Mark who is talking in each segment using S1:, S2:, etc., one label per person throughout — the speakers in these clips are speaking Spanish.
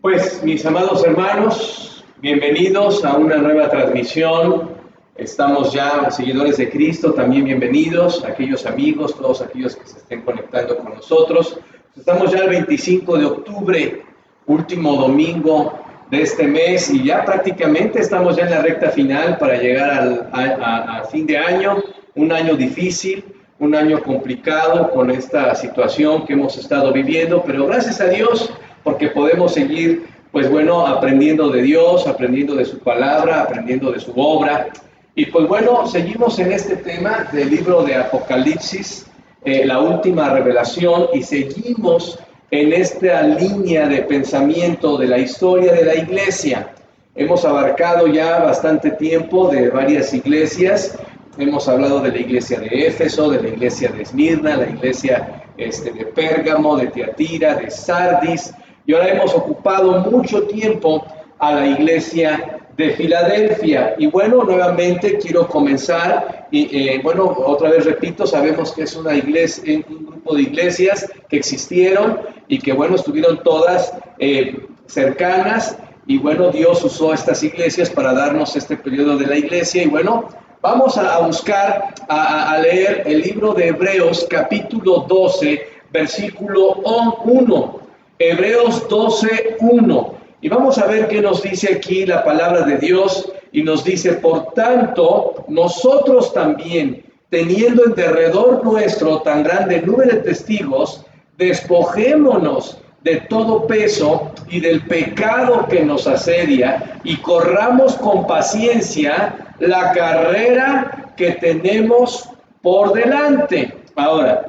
S1: Pues, mis amados hermanos, bienvenidos a una nueva transmisión. Estamos ya seguidores de Cristo, también bienvenidos, aquellos amigos, todos aquellos que se estén conectando con nosotros. Estamos ya el 25 de octubre, último domingo de este mes, y ya prácticamente estamos ya en la recta final para llegar a fin de año, un año difícil, un año complicado con esta situación que hemos estado viviendo, pero gracias a Dios, porque podemos seguir, pues bueno, aprendiendo de Dios, aprendiendo de su palabra, aprendiendo de su obra. Y pues bueno, seguimos en este tema del libro de Apocalipsis, la última revelación, y seguimos en esta línea de pensamiento de la historia de la iglesia. Hemos abarcado ya bastante tiempo de varias iglesias. Hemos hablado de la iglesia de Éfeso, de la iglesia de Esmirna, la iglesia de Pérgamo, de Tiatira, de Sardis, y ahora hemos ocupado mucho tiempo a la iglesia de Filadelfia. Y bueno, nuevamente quiero comenzar, bueno, otra vez repito, sabemos que es una iglesia, un grupo de iglesias que existieron y que bueno, estuvieron todas cercanas, y bueno, Dios usó estas iglesias para darnos este periodo de la iglesia. Y bueno, vamos a buscar, a leer el libro de Hebreos, capítulo 12, versículo 1. Hebreos 12, 1. Y vamos a ver qué nos dice aquí la palabra de Dios. Y nos dice: por tanto, nosotros también, teniendo en derredor nuestro tan grande número de testigos, despojémonos de todo peso y del pecado que nos asedia, y corramos con paciencia la carrera que tenemos por delante. Ahora,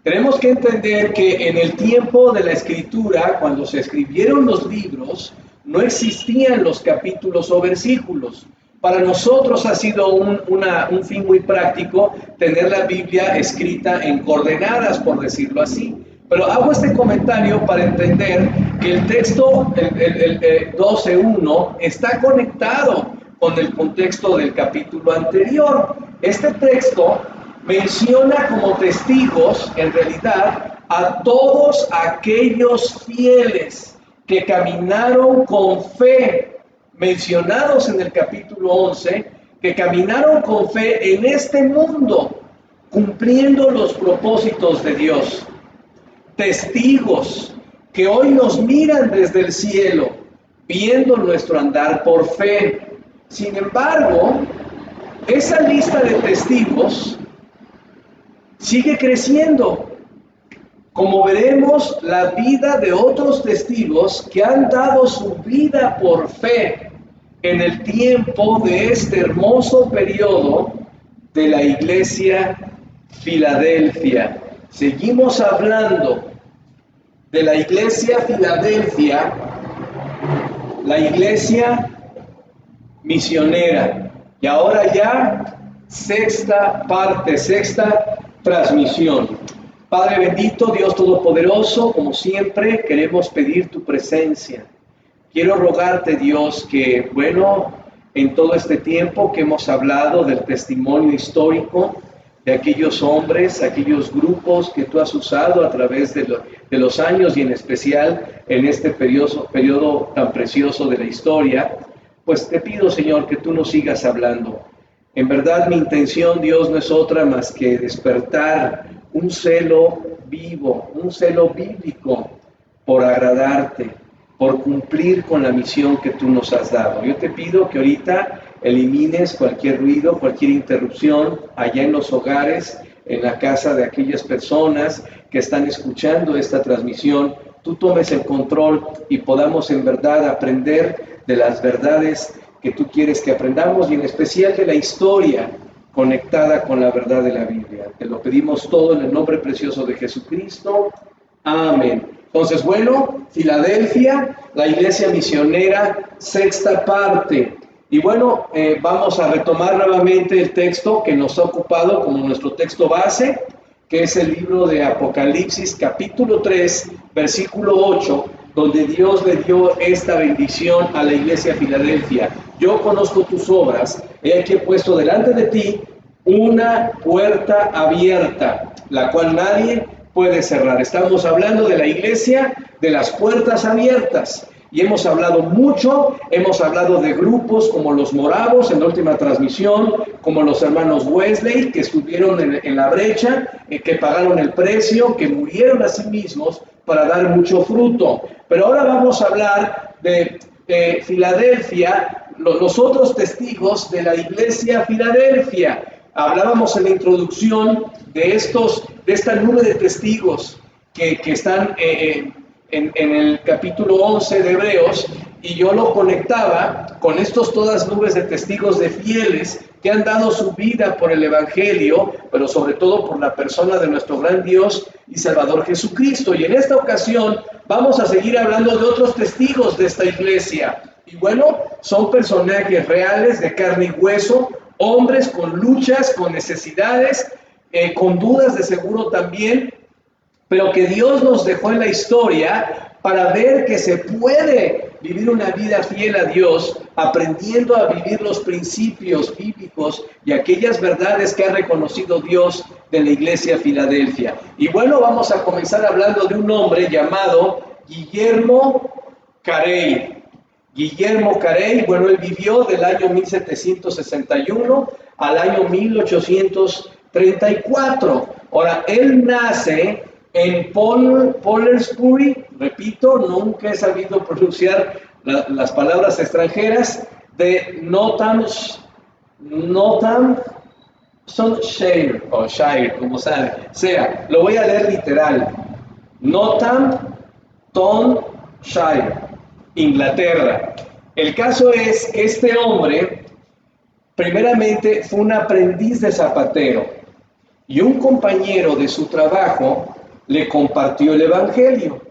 S1: tenemos que entender que en el tiempo de la escritura, cuando se escribieron los libros, no existían los capítulos o versículos. Para nosotros ha sido un fin muy práctico tener la Biblia escrita en coordenadas, por decirlo así. Pero hago este comentario para entender que el texto, el 12.1, está conectado con el contexto del capítulo anterior. Este texto menciona como testigos, en realidad, a todos aquellos fieles que caminaron con fe, mencionados en el capítulo 11, que caminaron con fe en este mundo, cumpliendo los propósitos de Dios. Testigos que hoy nos miran desde el cielo, viendo nuestro andar por fe. Sin embargo, esa lista de testigos sigue creciendo. Como veremos, la vida de otros testigos que han dado su vida por fe en el tiempo de este hermoso periodo de la iglesia Filadelfia. Seguimos hablando de la iglesia Filadelfia, la iglesia misionera. Y ahora ya, sexta transmisión. Padre bendito, Dios todopoderoso, como siempre, queremos pedir tu presencia. Quiero rogarte, Dios, que, bueno, en todo este tiempo que hemos hablado del testimonio histórico de aquellos hombres, aquellos grupos que tú has usado a través de los años, y en especial en este periodo tan precioso de la historia, pues te pido, Señor, que tú nos sigas hablando. En verdad, mi intención, Dios, no es otra más que despertar un celo vivo, un celo bíblico por agradarte, por cumplir con la misión que tú nos has dado. Yo te pido que ahorita elimines cualquier ruido, cualquier interrupción allá en los hogares, en la casa de aquellas personas que están escuchando esta transmisión. Tú tomes el control y podamos en verdad aprender de las verdades que tú quieres que aprendamos, y en especial de la historia conectada con la verdad de la Biblia. Te lo pedimos todo en el nombre precioso de Jesucristo. Amén. Entonces, bueno, Filadelfia, la iglesia misionera, sexta parte. Y bueno, vamos a retomar nuevamente el texto que nos ha ocupado como nuestro texto base, que es el libro de Apocalipsis, capítulo 3, versículo 8, donde Dios le dio esta bendición a la iglesia Filadelfia. Yo conozco tus obras, he aquí puesto delante de ti una puerta abierta, la cual nadie puede cerrar. Estamos hablando de la iglesia de las puertas abiertas. Y hemos hablado mucho, hemos hablado de grupos como los moravos en la última transmisión, como los hermanos Wesley, que estuvieron en la brecha, que pagaron el precio, que murieron a sí mismos para dar mucho fruto. Pero ahora vamos a hablar de Filadelfia, los otros testigos de la iglesia Filadelfia. Hablábamos en la introducción de esta nube de testigos que están en el capítulo 11 de Hebreos, y yo lo conectaba con todas nubes de testigos de fieles que han dado su vida por el Evangelio, pero sobre todo por la persona de nuestro gran Dios y Salvador Jesucristo. Y en esta ocasión vamos a seguir hablando de otros testigos de esta iglesia. Y bueno, son personajes reales de carne y hueso, hombres con luchas, con necesidades, con dudas de seguro también, pero que Dios nos dejó en la historia para ver que se puede vivir una vida fiel a Dios, aprendiendo a vivir los principios bíblicos y aquellas verdades que ha reconocido Dios de la iglesia Filadelfia. Y bueno, vamos a comenzar hablando de un hombre llamado Guillermo Carey. Guillermo Carey, bueno, él vivió del año 1761 al año 1834. Ahora, él nace en Polersbury, repito, nunca he sabido pronunciar las palabras extranjeras, de Nottinghamshire, o Shire, como sea, lo voy a leer literal, Nottinghamshire, Inglaterra. El caso es que este hombre, primeramente, fue un aprendiz de zapatero, y un compañero de su trabajo le compartió el Evangelio.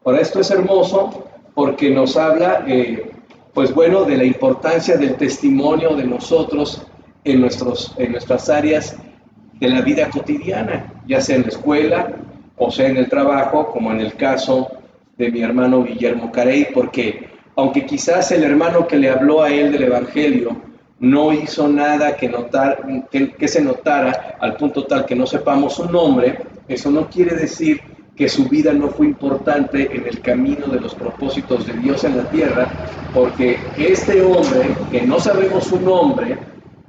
S1: Ahora, esto es hermoso porque nos habla, pues bueno, de la importancia del testimonio de nosotros en nuestras áreas de la vida cotidiana, ya sea en la escuela o sea en el trabajo, como en el caso de mi hermano Guillermo Carey, porque aunque quizás el hermano que le habló a él del Evangelio no hizo nada que se notara al punto tal que no sepamos su nombre, eso no quiere decir que su vida no fue importante en el camino de los propósitos de Dios en la tierra, porque este hombre, que no sabemos su nombre,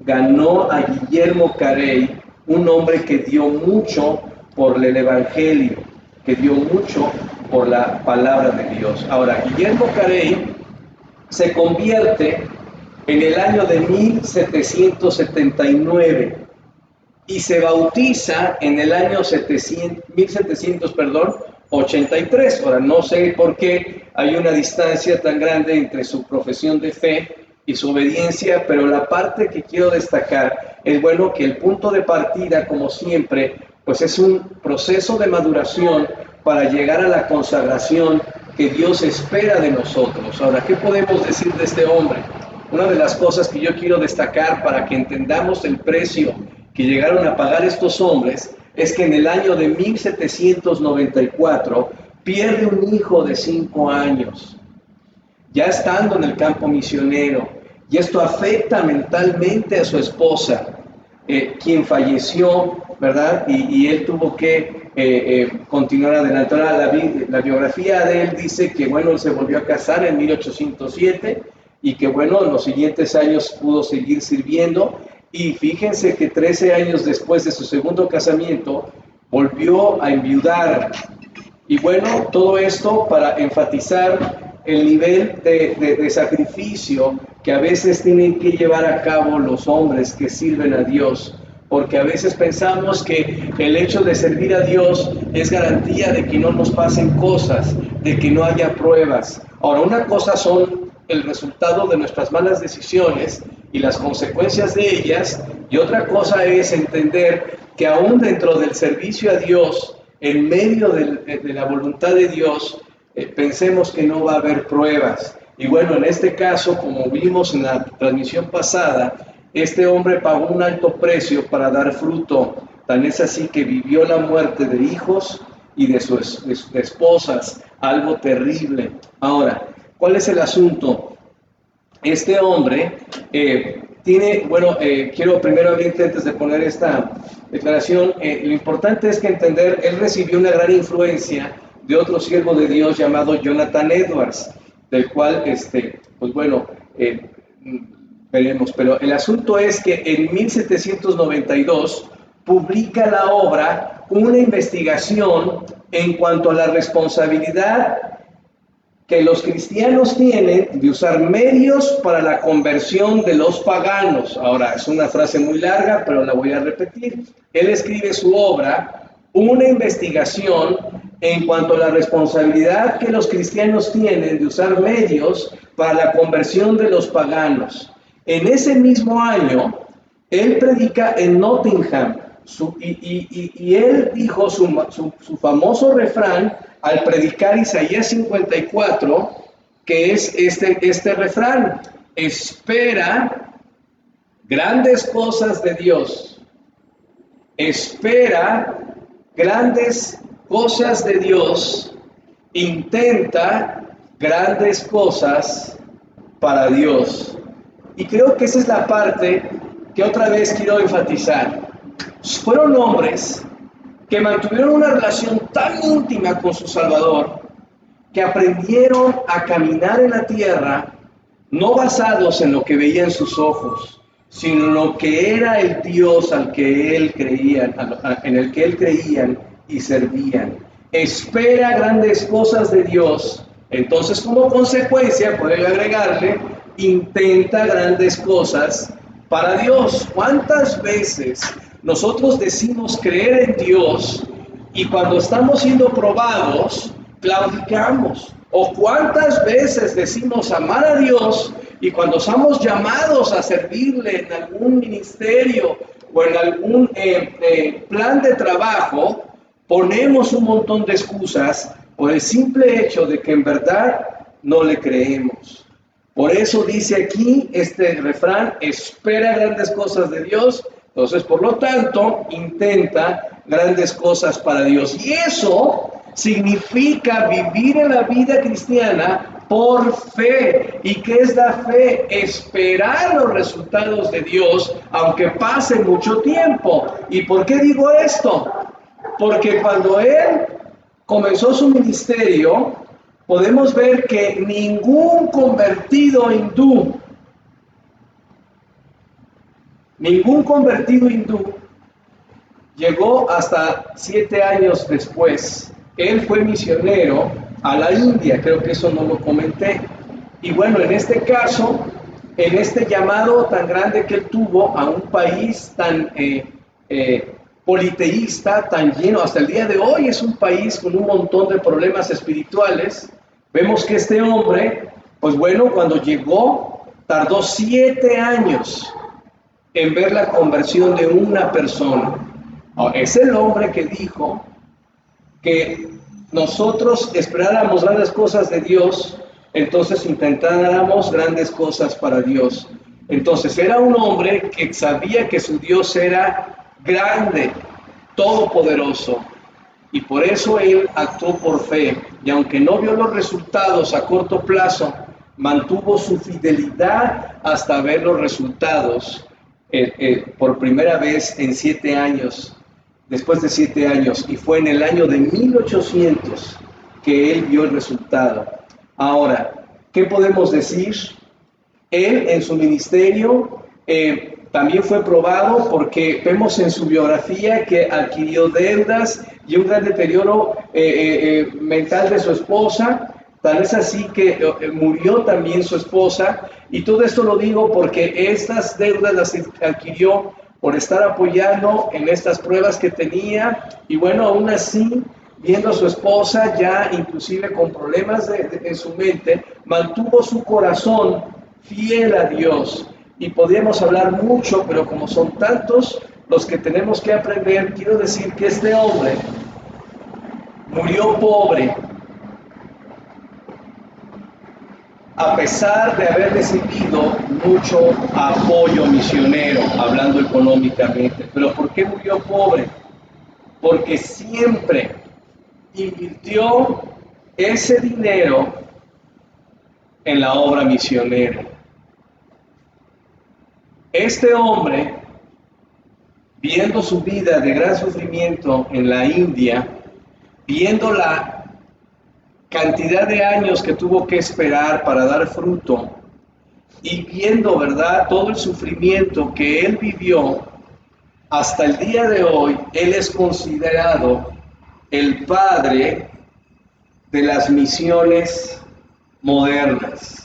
S1: ganó a Guillermo Carey, un hombre que dio mucho por el Evangelio, que dio mucho por la palabra de Dios. Ahora, Guillermo Carey se convierte en el año de 1779 y se bautiza en el año 1783. Ahora, no sé por qué hay una distancia tan grande entre su profesión de fe y su obediencia, pero la parte que quiero destacar es, bueno, que el punto de partida, como siempre, pues es un proceso de maduración para llegar a la consagración que Dios espera de nosotros. Ahora, ¿qué podemos decir de este hombre? Una de las cosas que yo quiero destacar para que entendamos el precio que llegaron a pagar estos hombres es que en el año de 1794 pierde un hijo de 5 años, ya estando en el campo misionero, y esto afecta mentalmente a su esposa, quien falleció, ¿verdad? Y él tuvo que continuar adelante. Ahora, la biografía de él dice que, bueno, él se volvió a casar en 1807 y que, bueno, en los siguientes años pudo seguir sirviendo. Y fíjense que 13 años después de su segundo casamiento, volvió a enviudar. Y bueno, todo esto para enfatizar el nivel de sacrificio que a veces tienen que llevar a cabo los hombres que sirven a Dios, porque a veces pensamos que el hecho de servir a Dios es garantía de que no nos pasen cosas, de que no haya pruebas. Ahora, una cosa son el resultado de nuestras malas decisiones y las consecuencias de ellas, y otra cosa es entender que aún dentro del servicio a Dios, en medio de la voluntad de Dios, pensemos que no va a haber pruebas. Y bueno, en este caso, como vimos en la transmisión pasada, este hombre pagó un alto precio para dar fruto. Tan es así que vivió la muerte de hijos y de sus esposas, algo terrible. Ahora, ¿cuál es el asunto? Este hombre quiero primero abrirte antes de poner esta declaración. Lo importante es que entender, él recibió una gran influencia de otro siervo de Dios llamado Jonathan Edwards, del cual, veremos. Pero el asunto es que en 1792 publica la obra una investigación en cuanto a la responsabilidad que los cristianos tienen de usar medios para la conversión de los paganos. Ahora, es una frase muy larga, pero la voy a repetir. Él escribe su obra, una investigación en cuanto a la responsabilidad que los cristianos tienen de usar medios para la conversión de los paganos. En ese mismo año, él predica en Nottingham, y él dijo su famoso refrán al predicar Isaías 54, que es este refrán: espera grandes cosas de Dios, espera grandes cosas de Dios, intenta grandes cosas para Dios. Y creo que esa es la parte que otra vez quiero enfatizar. Fueron hombres que mantuvieron una relación tan íntima con su Salvador, que aprendieron a caminar en la tierra, no basados en lo que veían sus ojos, sino en lo que era el Dios en el que él creían y servían. Espera grandes cosas de Dios. Entonces, como consecuencia, puede agregarle, intenta grandes cosas para Dios. ¿Cuántas veces nosotros decimos creer en Dios y cuando estamos siendo probados, claudicamos? ¿O cuántas veces decimos amar a Dios y cuando somos llamados a servirle en algún ministerio o en algún plan de trabajo, ponemos un montón de excusas por el simple hecho de que en verdad no le creemos? Por eso dice aquí este refrán: espera grandes cosas de Dios. Entonces, por lo tanto, intenta grandes cosas para Dios. Y eso significa vivir en la vida cristiana por fe. ¿Y qué es la fe? Esperar los resultados de Dios, aunque pase mucho tiempo. ¿Y por qué digo esto? Porque cuando él comenzó su ministerio, podemos ver que ningún convertido hindú llegó hasta 7 años después. Él fue misionero a la India, creo que eso no lo comenté. Y bueno, en este caso, en este llamado tan grande que él tuvo a un país tan politeísta, tan lleno, hasta el día de hoy es un país con un montón de problemas espirituales, vemos que este hombre, cuando llegó, tardó 7 años en ver la conversión de una persona. Es el hombre que dijo que nosotros esperáramos grandes cosas de Dios, entonces intentáramos grandes cosas para Dios. Entonces era un hombre que sabía que su Dios era grande, todopoderoso, y por eso él actuó por fe, y aunque no vio los resultados a corto plazo, mantuvo su fidelidad hasta ver los resultados por primera vez en 7 años, después de 7 años, y fue en el año de 1800 que él vio el resultado. Ahora, ¿qué podemos decir? Él en su ministerio también fue probado, porque vemos en su biografía que adquirió deudas y un gran deterioro mental de su esposa. Tal es así que murió también su esposa, y todo esto lo digo porque estas deudas las adquirió por estar apoyando en estas pruebas que tenía, y aún así, viendo a su esposa ya inclusive con problemas en su mente, mantuvo su corazón fiel a Dios. Y podríamos hablar mucho, pero como son tantos los que tenemos que aprender, quiero decir que este hombre murió pobre, a pesar de haber recibido mucho apoyo misionero, hablando económicamente. ¿Pero por qué murió pobre? Porque siempre invirtió ese dinero en la obra misionera. Este hombre, viendo su vida de gran sufrimiento en la India, viendo la cantidad de años que tuvo que esperar para dar fruto y viendo, ¿verdad?, todo el sufrimiento que él vivió, hasta el día de hoy, él es considerado el padre de las misiones modernas.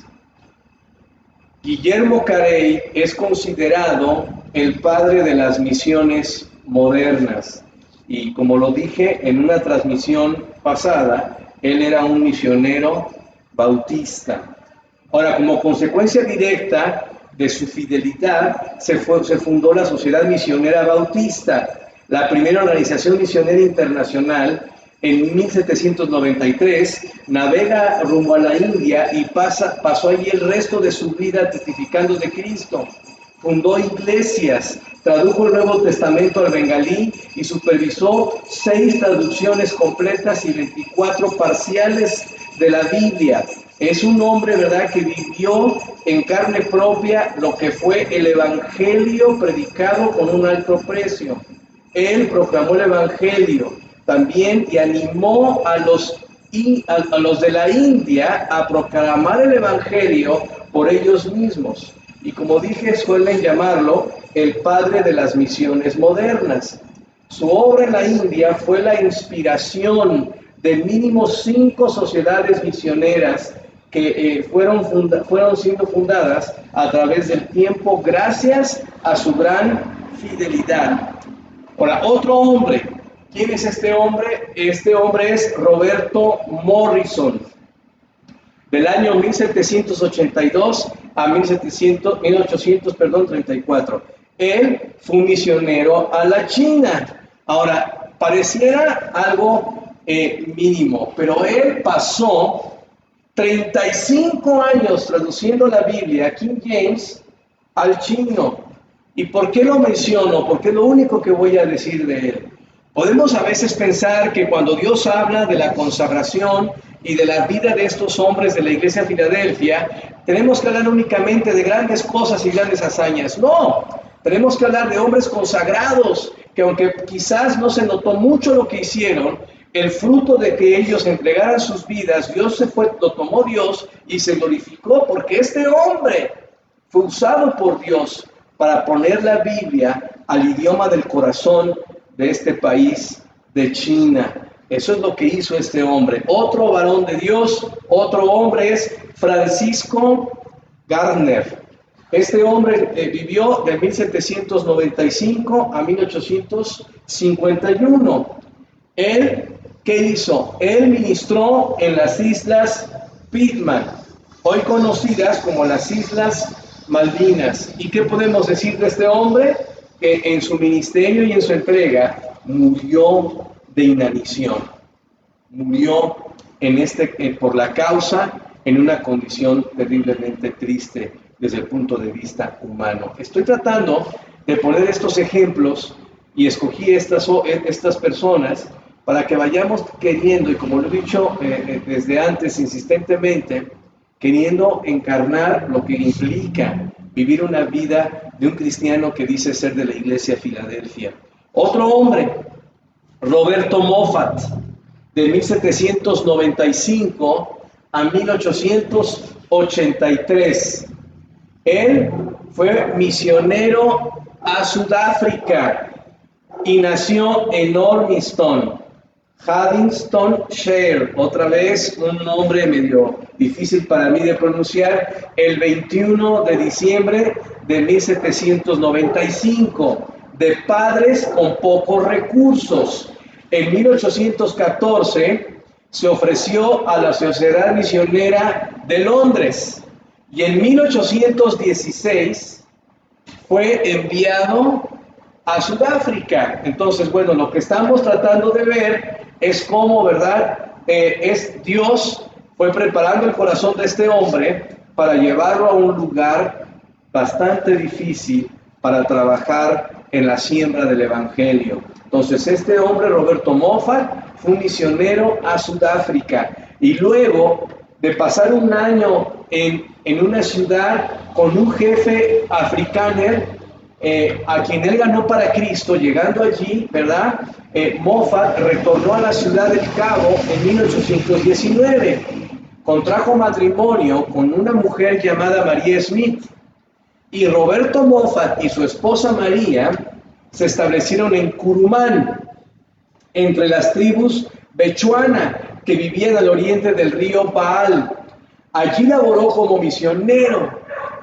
S1: Guillermo Carey es considerado el padre de las misiones modernas. Y como lo dije en una transmisión pasada, él era un misionero bautista. Ahora, como consecuencia directa de su fidelidad, se fundó la Sociedad Misionera Bautista, la primera organización misionera internacional. En 1793 navega rumbo a la India y pasó allí el resto de su vida testificando de Cristo. Fundó iglesias, tradujo el Nuevo Testamento al bengalí y supervisó 6 traducciones completas y 24 parciales de la Biblia. Es un hombre, ¿verdad?, que vivió en carne propia lo que fue el evangelio predicado con un alto precio. Él proclamó el evangelio también y animó a los de la India a proclamar el evangelio por ellos mismos. Y como dije, suelen llamarlo el padre de las misiones modernas. Su obra en la India fue la inspiración de mínimo 5 sociedades misioneras que fueron siendo fundadas a través del tiempo gracias a su gran fidelidad. Ahora, otro hombre. ¿Quién es este hombre? Este hombre es Roberto Morrison. Del año 1782 a 1834. Él fue un misionero a la China. Ahora, pareciera algo mínimo, pero él pasó 35 años traduciendo la Biblia, King James, al chino. ¿Y por qué lo menciono? Porque es lo único que voy a decir de él. Podemos a veces pensar que cuando Dios habla de la consagración y de la vida de estos hombres de la iglesia de Filadelfia, tenemos que hablar únicamente de grandes cosas y grandes hazañas. No, tenemos que hablar de hombres consagrados, que aunque quizás no se notó mucho lo que hicieron, el fruto de que ellos entregaran sus vidas, lo tomó Dios y se glorificó, porque este hombre fue usado por Dios para poner la Biblia al idioma del corazón de este país de China. Eso es lo que hizo este hombre. Otro varón de Dios, otro hombre es Francisco Gardner. Este hombre vivió de 1795 a 1851. Él, ¿qué hizo? Él ministró en las Islas Pitman, hoy conocidas como las Islas Malvinas. ¿Y qué podemos decir de este hombre? Que en su ministerio y en su entrega murió de inanición. Murió por la causa en una condición terriblemente triste desde el punto de vista humano. Estoy tratando de poner estos ejemplos y escogí estas personas para que vayamos queriendo, y como lo he dicho desde antes insistentemente, queriendo encarnar lo que implica vivir una vida de un cristiano que dice ser de la iglesia de Filadelfia. Otro hombre, Roberto Moffat, de 1795 a 1883. Él fue misionero a Sudáfrica y nació en Ormiston, Haddingtonshire, otra vez un nombre medio difícil para mí de pronunciar, el 21 de diciembre de 1795, de padres con pocos recursos. En 1814 se ofreció a la Sociedad Misionera de Londres y en 1816 fue enviado a Sudáfrica. Entonces, bueno, lo que estamos tratando de ver es cómo, ¿verdad? Dios fue preparando el corazón de este hombre para llevarlo a un lugar bastante difícil para trabajar en la siembra del Evangelio. Entonces, este hombre, Roberto Moffat, fue un misionero a Sudáfrica y luego de pasar un año en una ciudad con un jefe africano a quien él ganó para Cristo. Llegando allí, ¿verdad? Moffat retornó a la ciudad del Cabo en 1819. Contrajo matrimonio con una mujer llamada María Smith, y Roberto Moffat y su esposa María se establecieron en Curumán, entre las tribus Bechuana, que vivían al oriente del río Baal. Allí laboró como misionero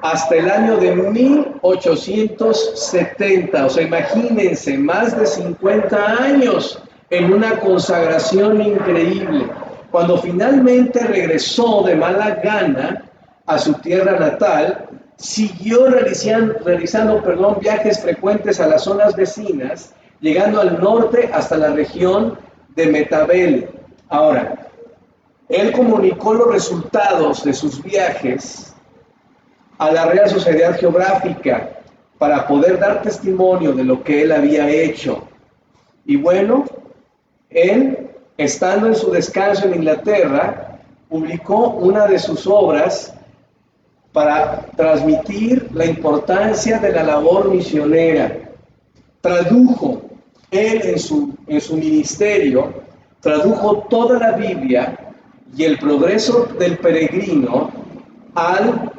S1: hasta el año de 1870. O sea, imagínense, más de 50 años en una consagración increíble. Cuando finalmente regresó de mala gana a su tierra natal, siguió realizando viajes frecuentes a las zonas vecinas, llegando al norte hasta la región de Metabel. Ahora, él comunicó los resultados de sus viajes a la Real Sociedad Geográfica para poder dar testimonio de lo que él había hecho. Y bueno, él, estando en su descanso en Inglaterra, publicó una de sus obras para transmitir la importancia de la labor misionera. Tradujo, él en su ministerio, tradujo toda la Biblia y el progreso del peregrino al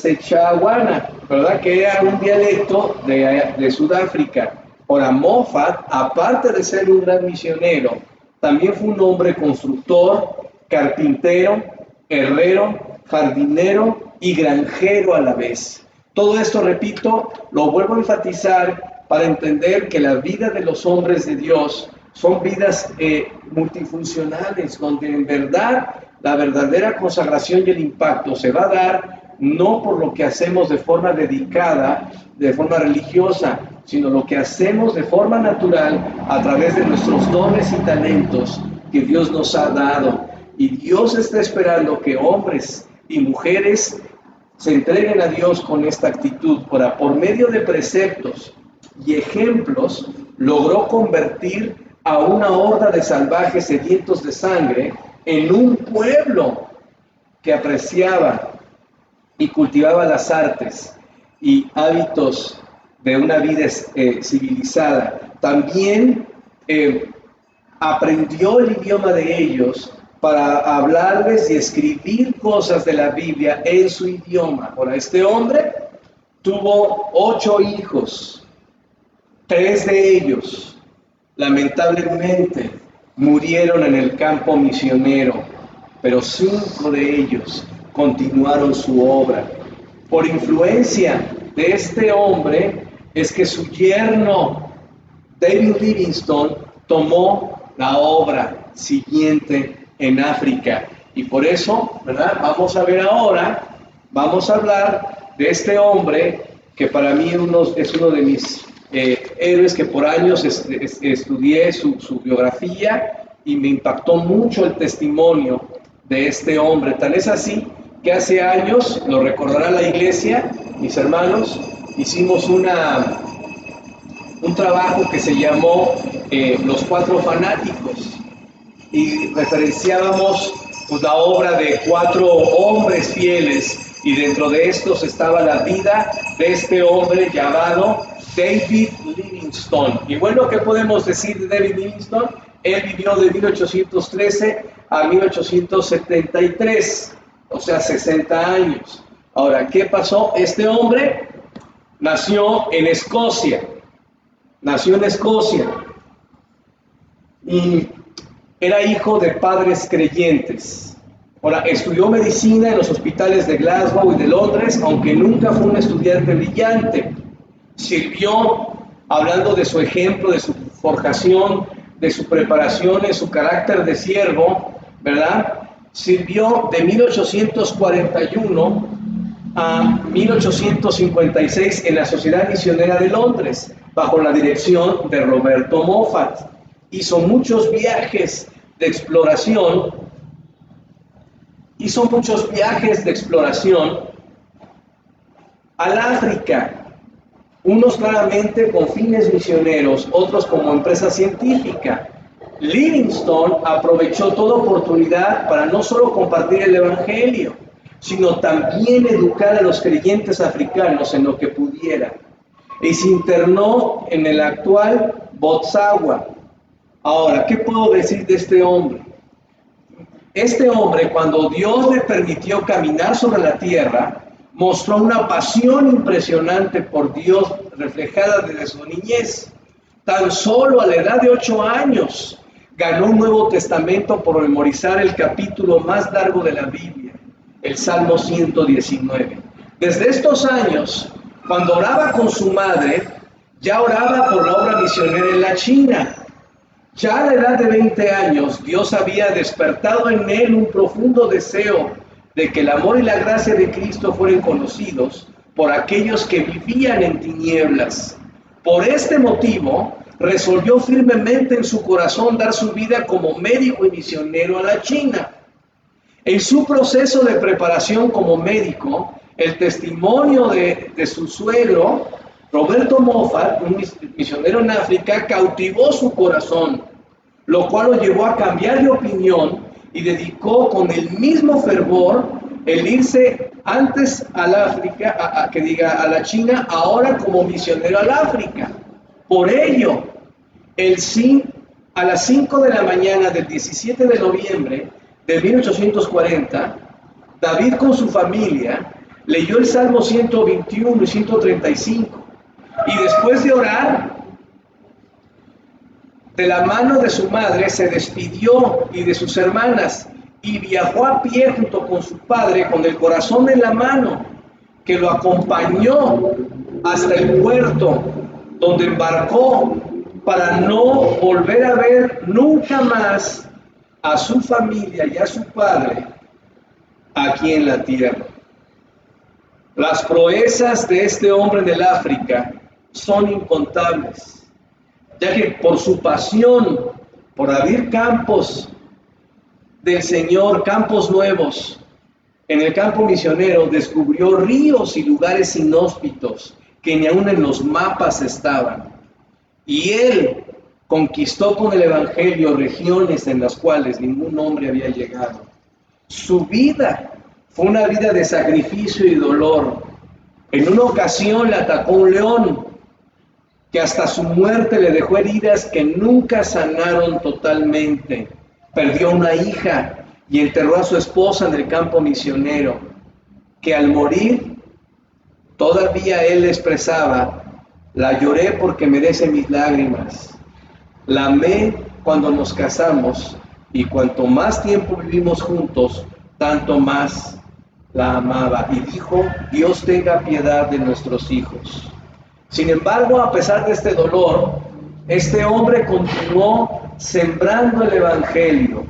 S1: Sechawana, ¿verdad? Que era un dialecto de Sudáfrica. Ahora, Moffat, aparte de ser un gran misionero, también fue un hombre constructor, carpintero, herrero, jardinero y granjero a la vez. Todo esto, repito, lo vuelvo a enfatizar para entender que la vida de los hombres de Dios son vidas multifuncionales, donde en verdad la verdadera consagración y el impacto se va a dar no por lo que hacemos de forma dedicada, de forma religiosa, sino lo que hacemos de forma natural a través de nuestros dones y talentos que Dios nos ha dado. Y Dios está esperando que hombres y mujeres se entreguen a Dios con esta actitud. Por medio de preceptos y ejemplos, logró convertir a una horda de salvajes sedientos de sangre en un pueblo que apreciaba y cultivaba las artes y hábitos de una vida civilizada. También aprendió el idioma de ellos para hablarles y escribir cosas de la Biblia en su idioma. Ahora, este hombre tuvo 8 hijos. 3 de ellos, lamentablemente, murieron en el campo misionero, pero 5 de ellos continuaron su obra. Por influencia de este hombre es que su yerno, David Livingstone, tomó la obra siguiente en África. Y por eso, ¿verdad? Vamos a hablar de este hombre que para mí es uno de mis héroes, que por años estudié su biografía y me impactó mucho el testimonio de este hombre. Tan es así que hace años, lo recordará la iglesia, mis hermanos, hicimos un trabajo que se llamó Los 4 Fanáticos, y referenciábamos pues, la obra de 4 hombres fieles, y dentro de estos estaba la vida de este hombre llamado David Livingstone. Y bueno, ¿qué podemos decir de David Livingstone? Él vivió de 1813 a 1873, o sea, 60 años. Ahora, ¿qué pasó? Este hombre nació en Escocia, y era hijo de padres creyentes. Ahora, estudió medicina en los hospitales de Glasgow y de Londres, aunque nunca fue un estudiante brillante. Sirvió, hablando de su ejemplo, de su forjación, de su preparación, en su carácter de siervo, ¿verdad? Sirvió de 1841 a 1856 en la Sociedad Misionera de Londres, bajo la dirección de Roberto Moffat. Hizo muchos viajes de exploración al África, unos claramente con fines misioneros, otros como empresa científica. Livingstone aprovechó toda oportunidad para no solo compartir el Evangelio, sino también educar a los creyentes africanos en lo que pudiera. Y se internó en el actual Botswana. Ahora, ¿qué puedo decir de este hombre? Este hombre, cuando Dios le permitió caminar sobre la tierra, mostró una pasión impresionante por Dios reflejada desde su niñez. Tan solo a la edad de 8 años ganó un Nuevo Testamento por memorizar el capítulo más largo de la Biblia, el Salmo 119. Desde estos años, cuando oraba con su madre, ya oraba por la obra misionera en la China. Ya a la edad de 20 años, Dios había despertado en él un profundo deseo de que el amor y la gracia de Cristo fueran conocidos por aquellos que vivían en tinieblas. Por este motivo, resolvió firmemente en su corazón dar su vida como médico y misionero a la China. En su proceso de preparación como médico, el testimonio de su suegro, Roberto Moffat, un misionero en África, cautivó su corazón, lo cual lo llevó a cambiar de opinión y dedicó con el mismo fervor el irse antes al África, a la China, ahora como misionero al África. Por ello, a las 5 de la mañana del 17 de noviembre de 1840, David con su familia leyó el Salmo 121 y 135, y después de orar, de la mano de su madre se despidió y de sus hermanas, y viajó a pie junto con su padre con el corazón en la mano, que lo acompañó hasta el puerto, donde embarcó para no volver a ver nunca más a su familia y a su padre aquí en la tierra. Las proezas de este hombre en el África son incontables, ya que por su pasión por abrir campos del Señor, campos nuevos, en el campo misionero descubrió ríos y lugares inhóspitos que ni aún en los mapas estaban. Y él conquistó con el Evangelio regiones en las cuales ningún hombre había llegado. Su vida fue una vida de sacrificio y dolor. En una ocasión le atacó un león, que hasta su muerte le dejó heridas que nunca sanaron totalmente. Perdió una hija y enterró a su esposa en el campo misionero, que al morir todavía él expresaba: la lloré porque merece mis lágrimas, la amé cuando nos casamos, y cuanto más tiempo vivimos juntos, tanto más la amaba. Y dijo: Dios tenga piedad de nuestros hijos. Sin embargo, a pesar de este dolor, este hombre continuó sembrando el Evangelio.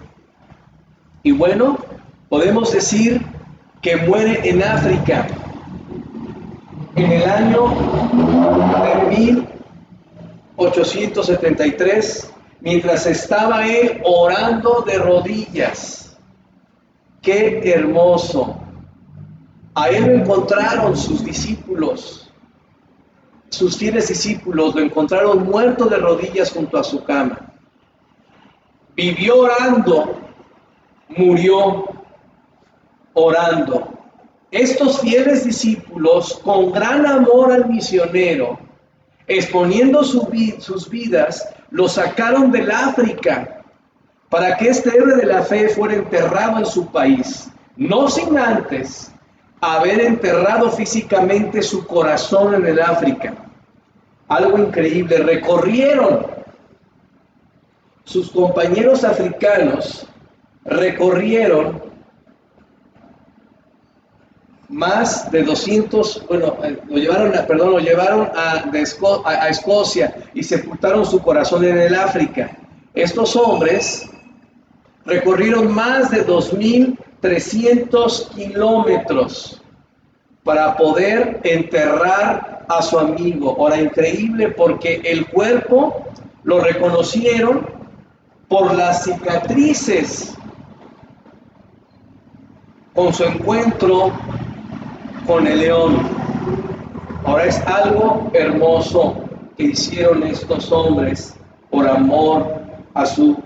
S1: Y bueno, podemos decir que muere en África en el año de 1873, mientras estaba él orando de rodillas. ¡Qué hermoso! A él lo encontraron sus discípulos, sus fieles discípulos, lo encontraron muerto de rodillas junto a su cama. Vivió orando, murió orando. Estos fieles discípulos, con gran amor al misionero, exponiendo sus vidas, lo sacaron del África para que este héroe de la fe fuera enterrado en su país, no sin antes haber enterrado físicamente su corazón en el África. Algo increíble. Recorrieron, sus compañeros africanos recorrieron más de 200, lo llevaron a Escocia y sepultaron su corazón en el África. Estos hombres recorrieron más de 2.300 kilómetros para poder enterrar a su amigo. Ahora, increíble, porque el cuerpo lo reconocieron por las cicatrices con su encuentro con el león. Ahora, es algo hermoso que hicieron estos hombres por amor a su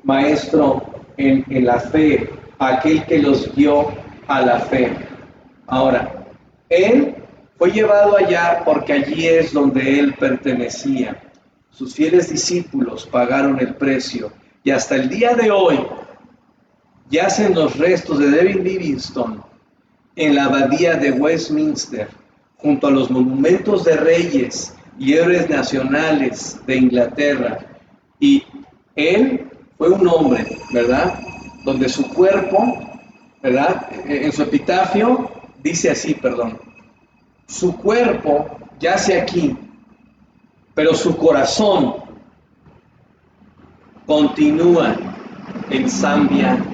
S1: maestro en la fe, aquel que los guió a la fe. Ahora, él fue llevado allá porque allí es donde él pertenecía. Sus fieles discípulos pagaron el precio y hasta el día de hoy yacen los restos de David Livingstone en la abadía de Westminster, junto a los monumentos de reyes y héroes nacionales de Inglaterra. Y él fue un hombre, ¿verdad? Donde su cuerpo, ¿verdad? En su epitafio dice así, perdón. Su cuerpo yace aquí, pero su corazón continúa en Zambia,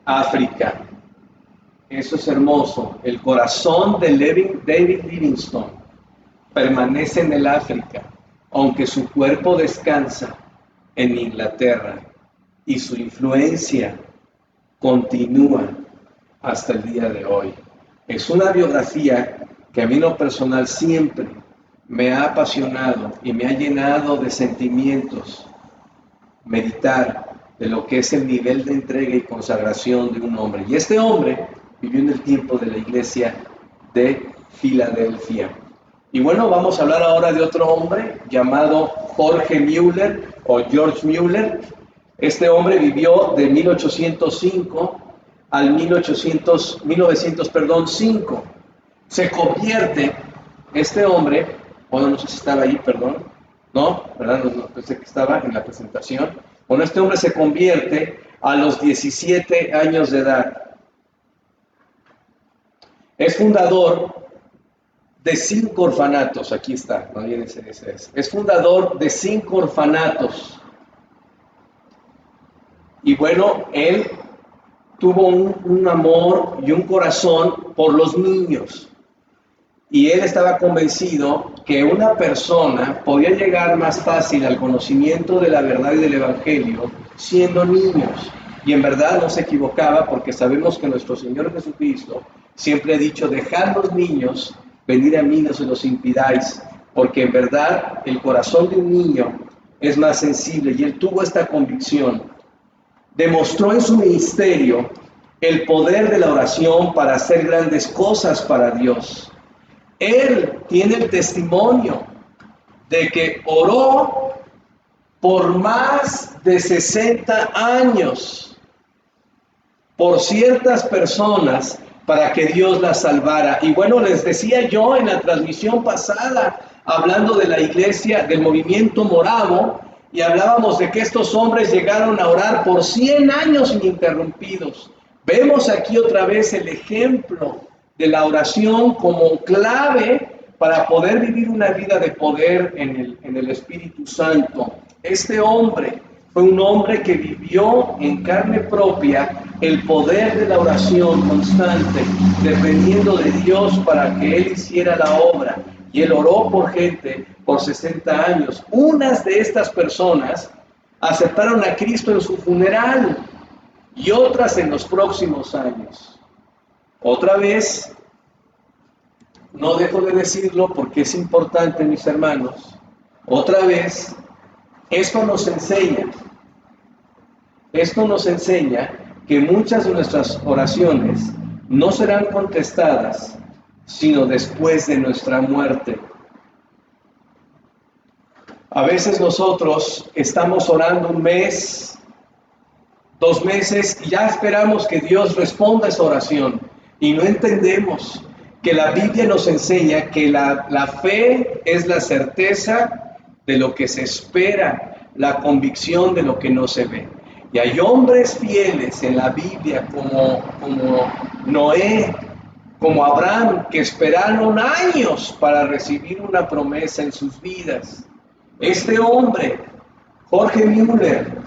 S1: África. Eso es hermoso. El corazón de David Livingstone permanece en el África, aunque su cuerpo descansa en Inglaterra y su influencia continúa hasta el día de hoy. Es una biografía que a mí en lo personal siempre me ha apasionado y me ha llenado de sentimientos meditar de lo que es el nivel de entrega y consagración de un hombre. Y este hombre vivió en el tiempo de la iglesia de Filadelfia. Y bueno, vamos a hablar ahora de otro hombre llamado Jorge Müller o George Müller. Este hombre vivió de 1805 al 1905. Se convierte, este hombre, bueno, no sé si estaba ahí, perdón, no, ¿verdad? No, pensé que estaba en la presentación. Bueno, este hombre se convierte a los 17 años de edad. Es fundador de 5 orfanatos, aquí está, no viene ese. Es fundador de 5 orfanatos. Y bueno, él tuvo un amor y un corazón por los niños. Y él estaba convencido que una persona podía llegar más fácil al conocimiento de la verdad y del Evangelio siendo niños. Y en verdad no se equivocaba, porque sabemos que nuestro Señor Jesucristo siempre ha dicho: dejad los niños venir a mí, no se los impidáis, porque en verdad el corazón de un niño es más sensible. Y él tuvo esta convicción. Demostró en su ministerio el poder de la oración para hacer grandes cosas para Dios. Él tiene el testimonio de que oró por más de 60 años por ciertas personas para que Dios las salvara. Y bueno, les decía yo en la transmisión pasada, hablando de la iglesia, del movimiento moravo, y hablábamos de que estos hombres llegaron a orar por 100 años ininterrumpidos. Vemos aquí otra vez el ejemplo de la oración como clave para poder vivir una vida de poder en el Espíritu Santo. Este hombre fue un hombre que vivió en carne propia el poder de la oración constante, dependiendo de Dios para que Él hiciera la obra. Y Él oró por gente por 60 años. Unas de estas personas aceptaron a Cristo en su funeral y otras en los próximos años. Otra vez, no dejo de decirlo porque es importante, mis hermanos, otra vez, esto nos enseña que muchas de nuestras oraciones no serán contestadas, sino después de nuestra muerte. A veces nosotros estamos orando 1 mes, 2 meses, y ya esperamos que Dios responda a esa oración, y no entendemos que la Biblia nos enseña que la fe es la certeza de lo que se espera, la convicción de lo que no se ve. Y hay hombres fieles en la Biblia como Noé, como Abraham, que esperaron años para recibir una promesa en sus vidas. Este hombre, Jorge Müller,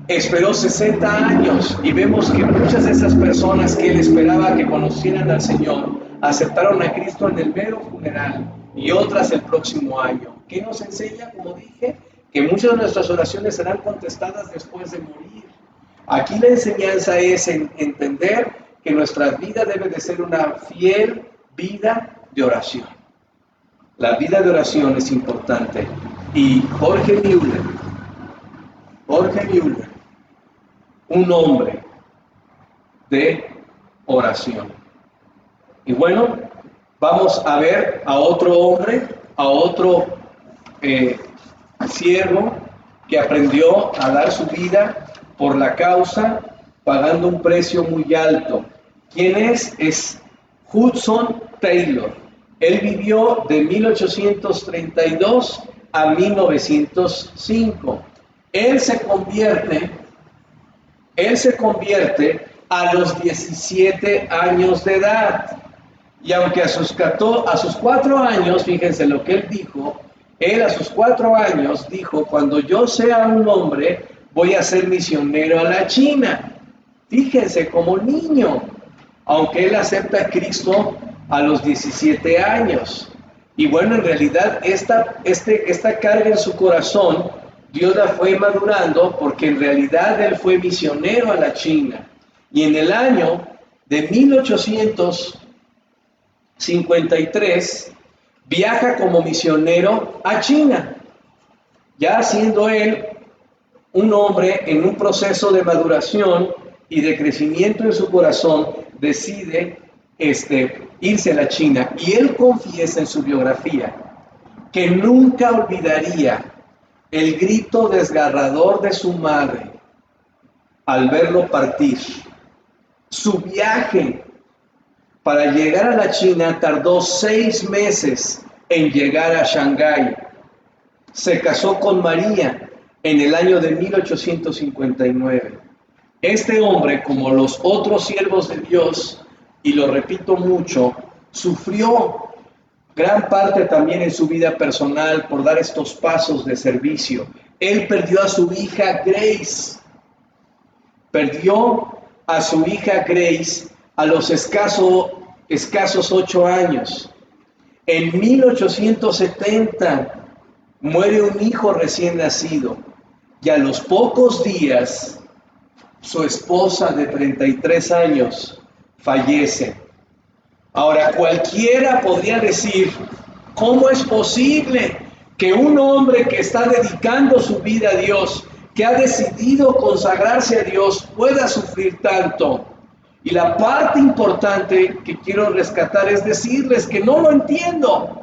S1: esperó 60 años, y vemos que muchas de esas personas que él esperaba que conocieran al Señor aceptaron a Cristo en el mero funeral, y otras el próximo año. ¿Qué nos enseña? Como dije, que muchas de nuestras oraciones serán contestadas después de morir. Aquí la enseñanza es entender que nuestra vida debe de ser una fiel vida de oración. La vida de oración es importante. Y Jorge Müller, un hombre de oración. Y bueno, vamos a ver a otro hombre, a otro siervo que aprendió a dar su vida por la causa, pagando un precio muy alto. ¿Quién es? Es Hudson Taylor. Él vivió de 1832 a 1905. Él se convierte a los 17 años de edad. Y aunque a sus 4 años, fíjense lo que él dijo, él a sus 4 años dijo: cuando yo sea un hombre, voy a ser misionero a la China. Fíjense, como niño, aunque él acepta a Cristo a los 17 años. Y bueno, en realidad esta carga en su corazón, Dios la fue madurando, porque en realidad él fue misionero a la China. Y en el año de 1853 viaja como misionero a China, ya siendo él un hombre en un proceso de maduración y de crecimiento en su corazón, decide irse a la China. Y él confiesa en su biografía que nunca olvidaría el grito desgarrador de su madre al verlo partir. Su viaje para llegar a la China tardó 6 meses en llegar a Shanghái. Se casó con María en el año de 1859. Este hombre, como los otros siervos de Dios, y lo repito mucho, sufrió gran parte también en su vida personal por dar estos pasos de servicio. Él perdió a su hija Grace. Perdió a su hija Grace a los escasos 8 años. En 1870 muere un hijo recién nacido, y a los pocos días su esposa de 33 años fallece. Ahora, cualquiera podría decir: ¿cómo es posible que un hombre que está dedicando su vida a Dios, que ha decidido consagrarse a Dios, pueda sufrir tanto? Y la parte importante que quiero rescatar es decirles que no lo entiendo,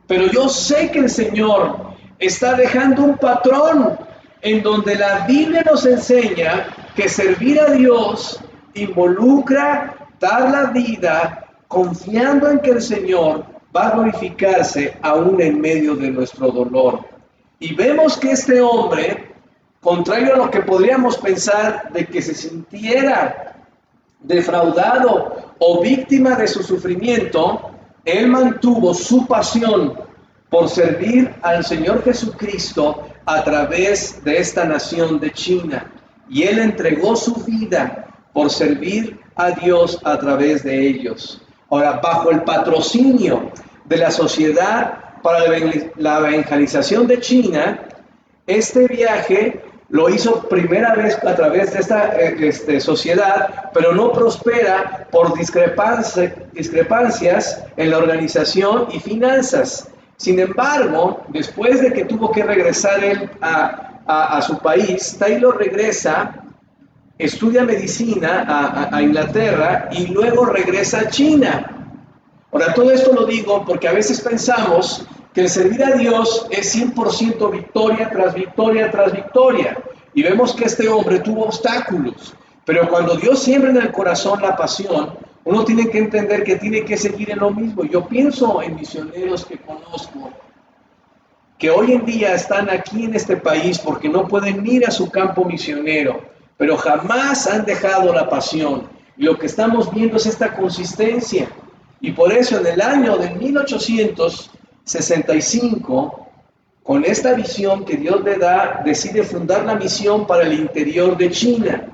S1: pero yo sé que el Señor está dejando un patrón en donde la Biblia nos enseña que servir a Dios involucra dar la vida confiando en que el Señor va a glorificarse aún en medio de nuestro dolor. Y vemos que este hombre, contrario a lo que podríamos pensar de que se sintiera defraudado o víctima de su sufrimiento, él mantuvo su pasión por servir al Señor Jesucristo a través de esta nación de China. Y él entregó su vida por servir a Dios a través de ellos. Ahora, bajo el patrocinio de la Sociedad para la Evangelización de China, este viaje lo hizo primera vez a través de esta sociedad, pero no prospera por discrepancias en la organización y finanzas. Sin embargo, después de que tuvo que regresar él a su país, Taylor regresa, estudia medicina a Inglaterra y luego regresa a China. Ahora, todo esto lo digo porque a veces pensamos que el servir a Dios es 100% victoria tras victoria tras victoria. Y vemos que este hombre tuvo obstáculos. Pero cuando Dios siembra en el corazón la pasión, uno tiene que entender que tiene que seguir en lo mismo. Yo pienso en misioneros que conozco, que hoy en día están aquí en este país porque no pueden ir a su campo misionero, pero jamás han dejado la pasión. Y lo que estamos viendo es esta consistencia. Y por eso en el año de 1865, con esta visión que Dios le da, decide fundar la misión para el interior de China.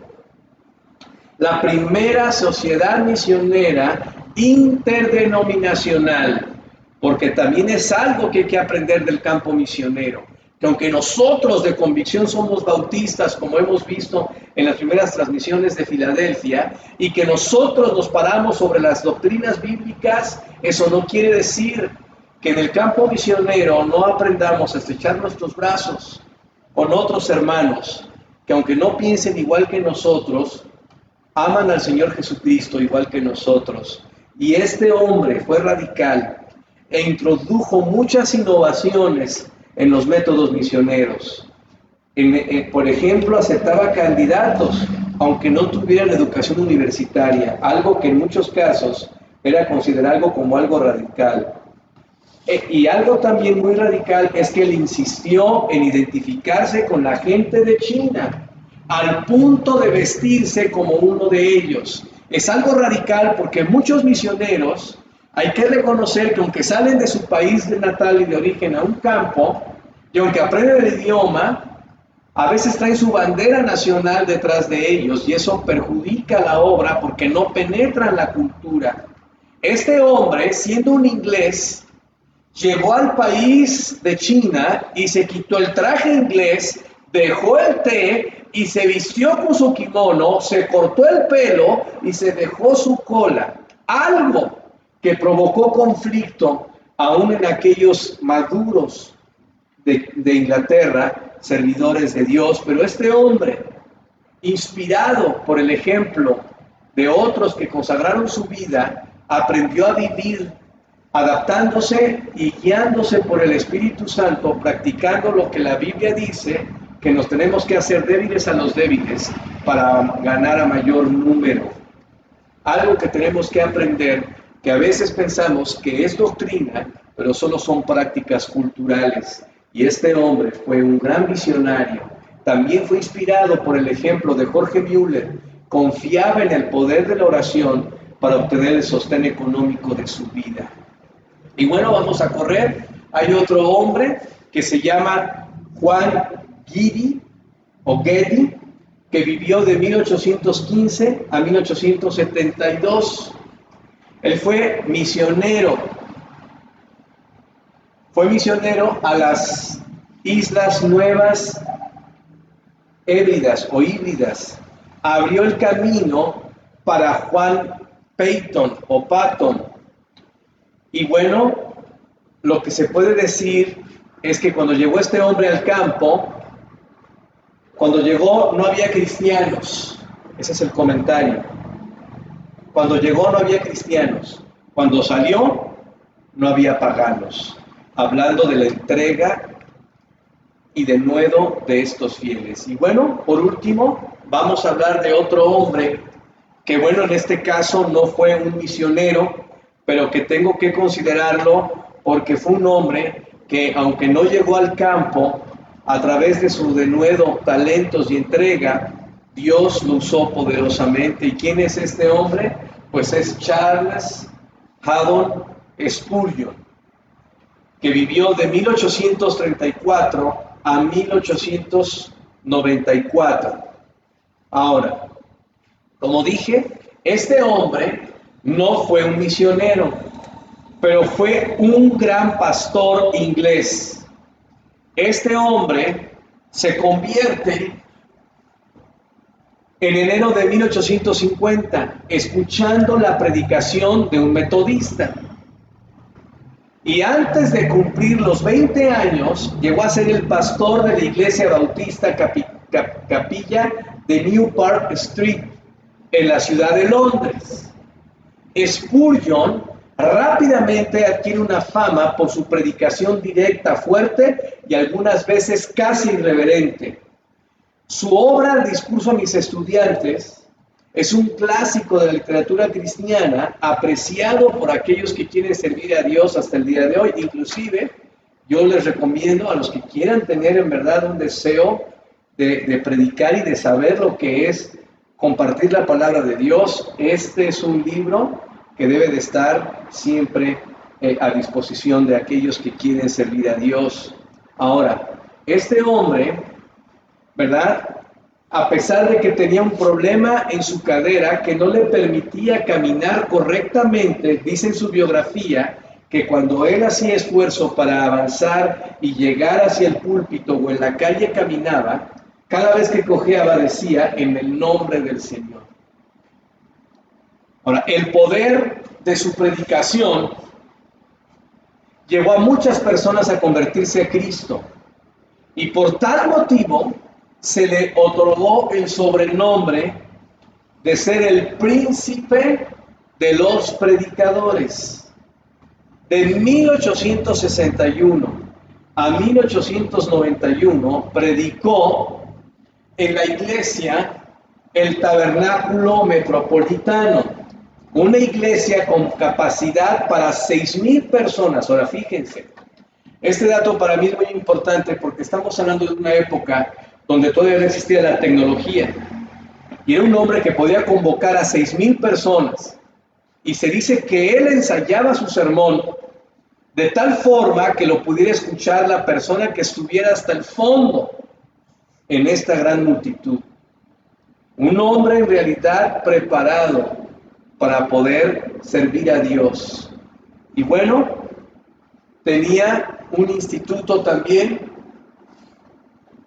S1: La primera sociedad misionera interdenominacional, porque también es algo que hay que aprender del campo misionero. Que aunque nosotros de convicción somos bautistas, como hemos visto en las primeras transmisiones de Filadelfia, y que nosotros nos paramos sobre las doctrinas bíblicas, eso no quiere decir que en el campo misionero no aprendamos a estrechar nuestros brazos con otros hermanos, que aunque no piensen igual que nosotros, aman al Señor Jesucristo igual que nosotros. Y este hombre fue radical e introdujo muchas innovaciones en los métodos misioneros. Por ejemplo, aceptaba candidatos, aunque no tuvieran educación universitaria, algo que en muchos casos era considerado como algo radical. Y algo también muy radical es que él insistió en identificarse con la gente de China, al punto de vestirse como uno de ellos. Es algo radical porque muchos misioneros, hay que reconocer que aunque salen de su país de natal y de origen a un campo, y aunque aprenden el idioma, a veces traen su bandera nacional detrás de ellos y eso perjudica la obra porque no penetran la cultura. Este hombre, siendo un inglés, llegó al país de China y se quitó el traje inglés, dejó el té y se vistió con su kimono, se cortó el pelo y se dejó su cola. Algo que provocó conflicto aún en aquellos maduros de Inglaterra, servidores de Dios. Pero este hombre, inspirado por el ejemplo de otros que consagraron su vida, aprendió a vivir adaptándose y guiándose por el Espíritu Santo, practicando lo que la Biblia dice, que nos tenemos que hacer débiles a los débiles para ganar a mayor número. Algo que tenemos que aprender, que a veces pensamos que es doctrina, pero solo son prácticas culturales. Y este hombre fue un gran visionario. También fue inspirado por el ejemplo de Jorge Müller. Confiaba en el poder de la oración para obtener el sostén económico de su vida. Y bueno, vamos a correr. Hay otro hombre que se llama Juan Guidi o Getty, que vivió de 1815 a 1872. Él fue misionero. Fue misionero a las Islas Nuevas Hébridas o Híbridas. Abrió el camino para Juan Peyton o Patton. Y bueno, lo que se puede decir es que cuando llegó este hombre al campo, cuando llegó no había cristianos. Ese es el comentario. Cuando llegó no había cristianos. Cuando salió no había paganos. Hablando de la entrega y denuedo de estos fieles. Y bueno, por último, vamos a hablar de otro hombre que bueno, en este caso no fue un misionero, pero que tengo que considerarlo porque fue un hombre que aunque no llegó al campo, a través de su denuedo, talentos y entrega, Dios lo usó poderosamente. ¿Y quién es este hombre? Pues es Charles Haddon Spurgeon, que vivió de 1834 a 1894. Ahora, como dije, este hombre no fue un misionero, pero fue un gran pastor inglés. Este hombre se convierte en enero de 1850, escuchando la predicación de un metodista. Y antes de cumplir los 20 años, llegó a ser el pastor de la iglesia bautista capilla de New Park Street, en la ciudad de Londres. Spurgeon rápidamente adquiere una fama por su predicación directa, fuerte y algunas veces casi irreverente. Su obra, El discurso a mis estudiantes, es un clásico de la literatura cristiana, apreciado por aquellos que quieren servir a Dios hasta el día de hoy. Inclusive, yo les recomiendo a los que quieran tener en verdad un deseo de predicar y de saber lo que es compartir la palabra de Dios, este es un libro que debe de estar siempre a disposición de aquellos que quieren servir a Dios. Ahora, este hombre, ¿verdad?, a pesar de que tenía un problema en su cadera que no le permitía caminar correctamente, dice en su biografía que cuando él hacía esfuerzo para avanzar y llegar hacia el púlpito o en la calle caminaba, cada vez que cojeaba decía, en el nombre del Señor. Ahora, el poder de su predicación llevó a muchas personas a convertirse a Cristo. Y por tal motivo se le otorgó el sobrenombre de ser el príncipe de los predicadores. De 1861 a 1891 predicó en la iglesia el Tabernáculo Metropolitano, una iglesia con capacidad para 6,000 personas. Ahora fíjense, este dato para mí es muy importante porque estamos hablando de una época donde todavía no existía la tecnología. Y era un hombre que podía convocar a 6,000 personas. Y se dice que él ensayaba su sermón de tal forma que lo pudiera escuchar la persona que estuviera hasta el fondo en esta gran multitud. Un hombre en realidad preparado para poder servir a Dios. Y bueno, tenía un instituto también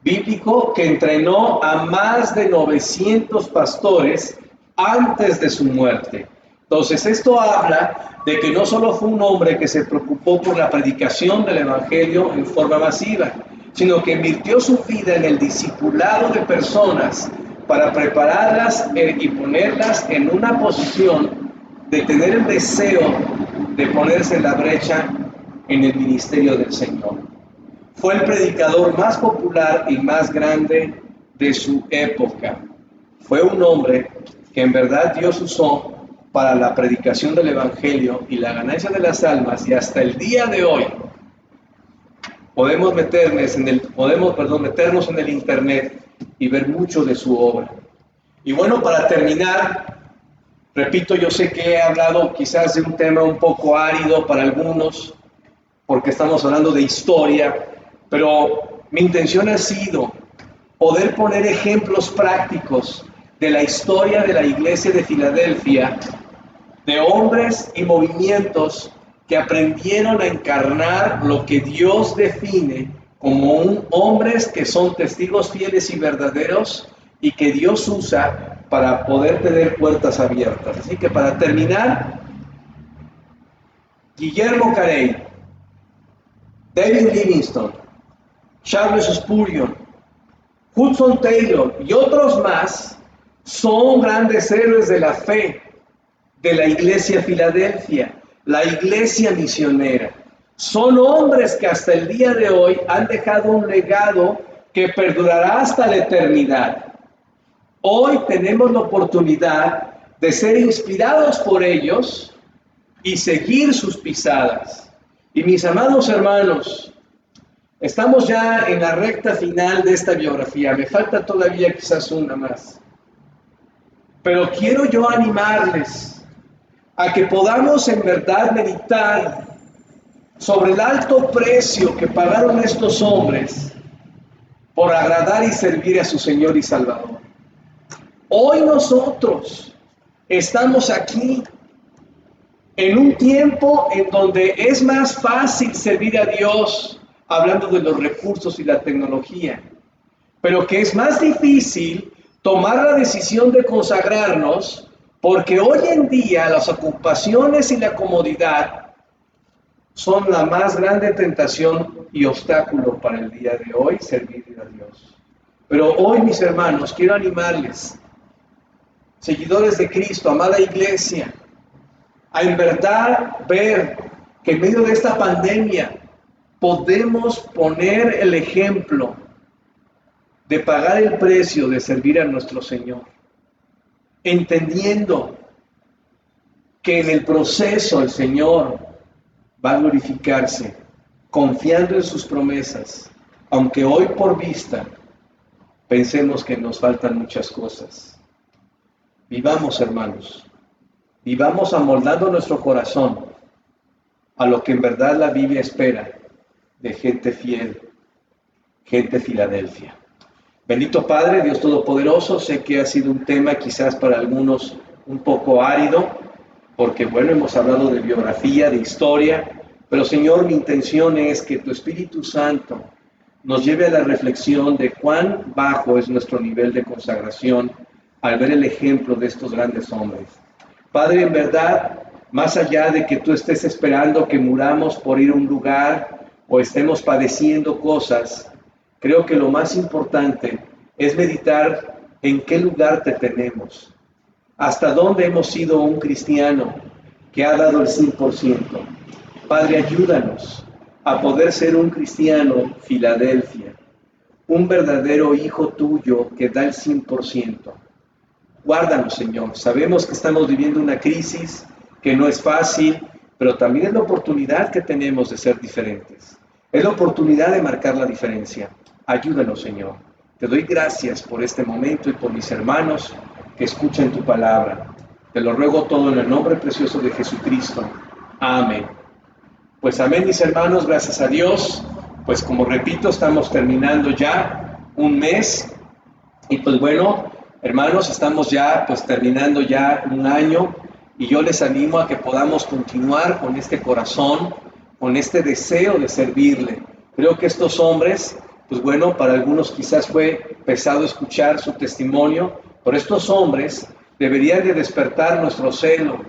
S1: bíblico que entrenó a más de 900 pastores antes de su muerte. Entonces esto habla de que no solo fue un hombre que se preocupó por la predicación del evangelio en forma masiva, sino que invirtió su vida en el discipulado de personas para prepararlas y ponerlas en una posición de tener el deseo de ponerse en la brecha en el ministerio del Señor. Fue el predicador más popular y más grande de su época. Fue un hombre que en verdad Dios usó para la predicación del evangelio y la ganancia de las almas, y hasta el día de hoy podemos meternos en el internet y ver mucho de su obra. Y bueno, para terminar, repito, yo sé que he hablado quizás de un tema un poco árido para algunos, porque estamos hablando de historia, pero mi intención ha sido poder poner ejemplos prácticos de la historia de la iglesia de Filadelfia, de hombres y movimientos que aprendieron a encarnar lo que Dios define como hombres que son testigos fieles y verdaderos y que Dios usa para poder tener puertas abiertas. Así que para terminar, Guillermo Carey, David Livingstone, Charles Spurgeon, Hudson Taylor y otros más son grandes héroes de la fe de la iglesia Filadelfia, la iglesia misionera. Son hombres que hasta el día de hoy han dejado un legado que perdurará hasta la eternidad. Hoy tenemos la oportunidad de ser inspirados por ellos y seguir sus pisadas. Y mis amados hermanos, estamos ya en la recta final de esta biografía. Me falta todavía quizás una más. Pero quiero yo animarles a que podamos en verdad meditar sobre el alto precio que pagaron estos hombres por agradar y servir a su Señor y Salvador. Hoy nosotros estamos aquí en un tiempo en donde es más fácil servir a Dios hablando de los recursos y la tecnología, pero que es más difícil tomar la decisión de consagrarnos, porque hoy en día las ocupaciones y la comodidad son la más grande tentación y obstáculo para el día de hoy servir a Dios. Pero hoy, mis hermanos, quiero animarles, seguidores de Cristo, amada iglesia, a en verdad ver que en medio de esta pandemia podemos poner el ejemplo de pagar el precio de servir a nuestro Señor, entendiendo que en el proceso el Señor va a glorificarse, confiando en sus promesas, aunque hoy por vista pensemos que nos faltan muchas cosas. Vivamos, hermanos, vivamos amoldando nuestro corazón a lo que en verdad la Biblia espera de gente fiel, gente Filadelfia. Bendito Padre, Dios Todopoderoso, sé que ha sido un tema quizás para algunos un poco árido, porque bueno, hemos hablado de biografía, de historia, pero Señor, mi intención es que tu Espíritu Santo nos lleve a la reflexión de cuán bajo es nuestro nivel de consagración al ver el ejemplo de estos grandes hombres. Padre, en verdad, más allá de que tú estés esperando que muramos por ir a un lugar o estemos padeciendo cosas, creo que lo más importante es meditar en qué lugar te tenemos. ¿Hasta dónde hemos sido un cristiano que ha dado el 100%? Padre, ayúdanos a poder ser un cristiano Filadelfia, un verdadero hijo tuyo que da el 100%. Guárdanos, Señor. Sabemos que estamos viviendo una crisis que no es fácil, pero también es la oportunidad que tenemos de ser diferentes. Es la oportunidad de marcar la diferencia. Ayúdanos, Señor. Te doy gracias por este momento y por mis hermanos que escuchan tu palabra. Te lo ruego todo en el nombre precioso de Jesucristo. Amén. Pues amén, mis hermanos, gracias a Dios. Pues como repito, estamos terminando ya un mes. Y pues bueno, hermanos, estamos ya pues terminando ya un año. Y yo les animo a que podamos continuar con este corazón, con este deseo de servirle. Creo que estos hombres, pues bueno, para algunos quizás fue pesado escuchar su testimonio, pero estos hombres deberían de despertar nuestro celo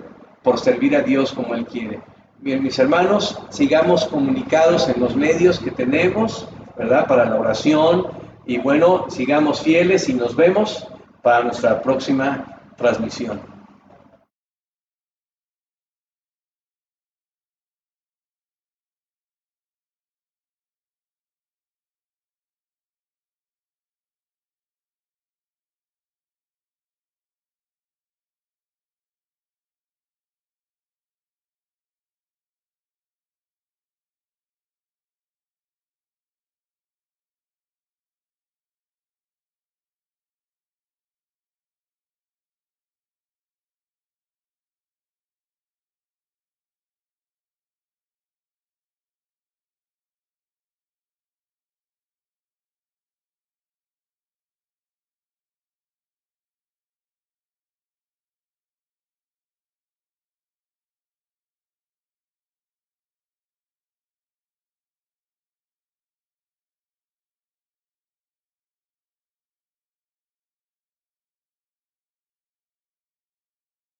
S1: por servir a Dios como Él quiere. Bien, mis hermanos, sigamos comunicados en los medios que tenemos, ¿verdad? Para la oración. Y bueno, sigamos fieles y nos vemos para nuestra próxima transmisión.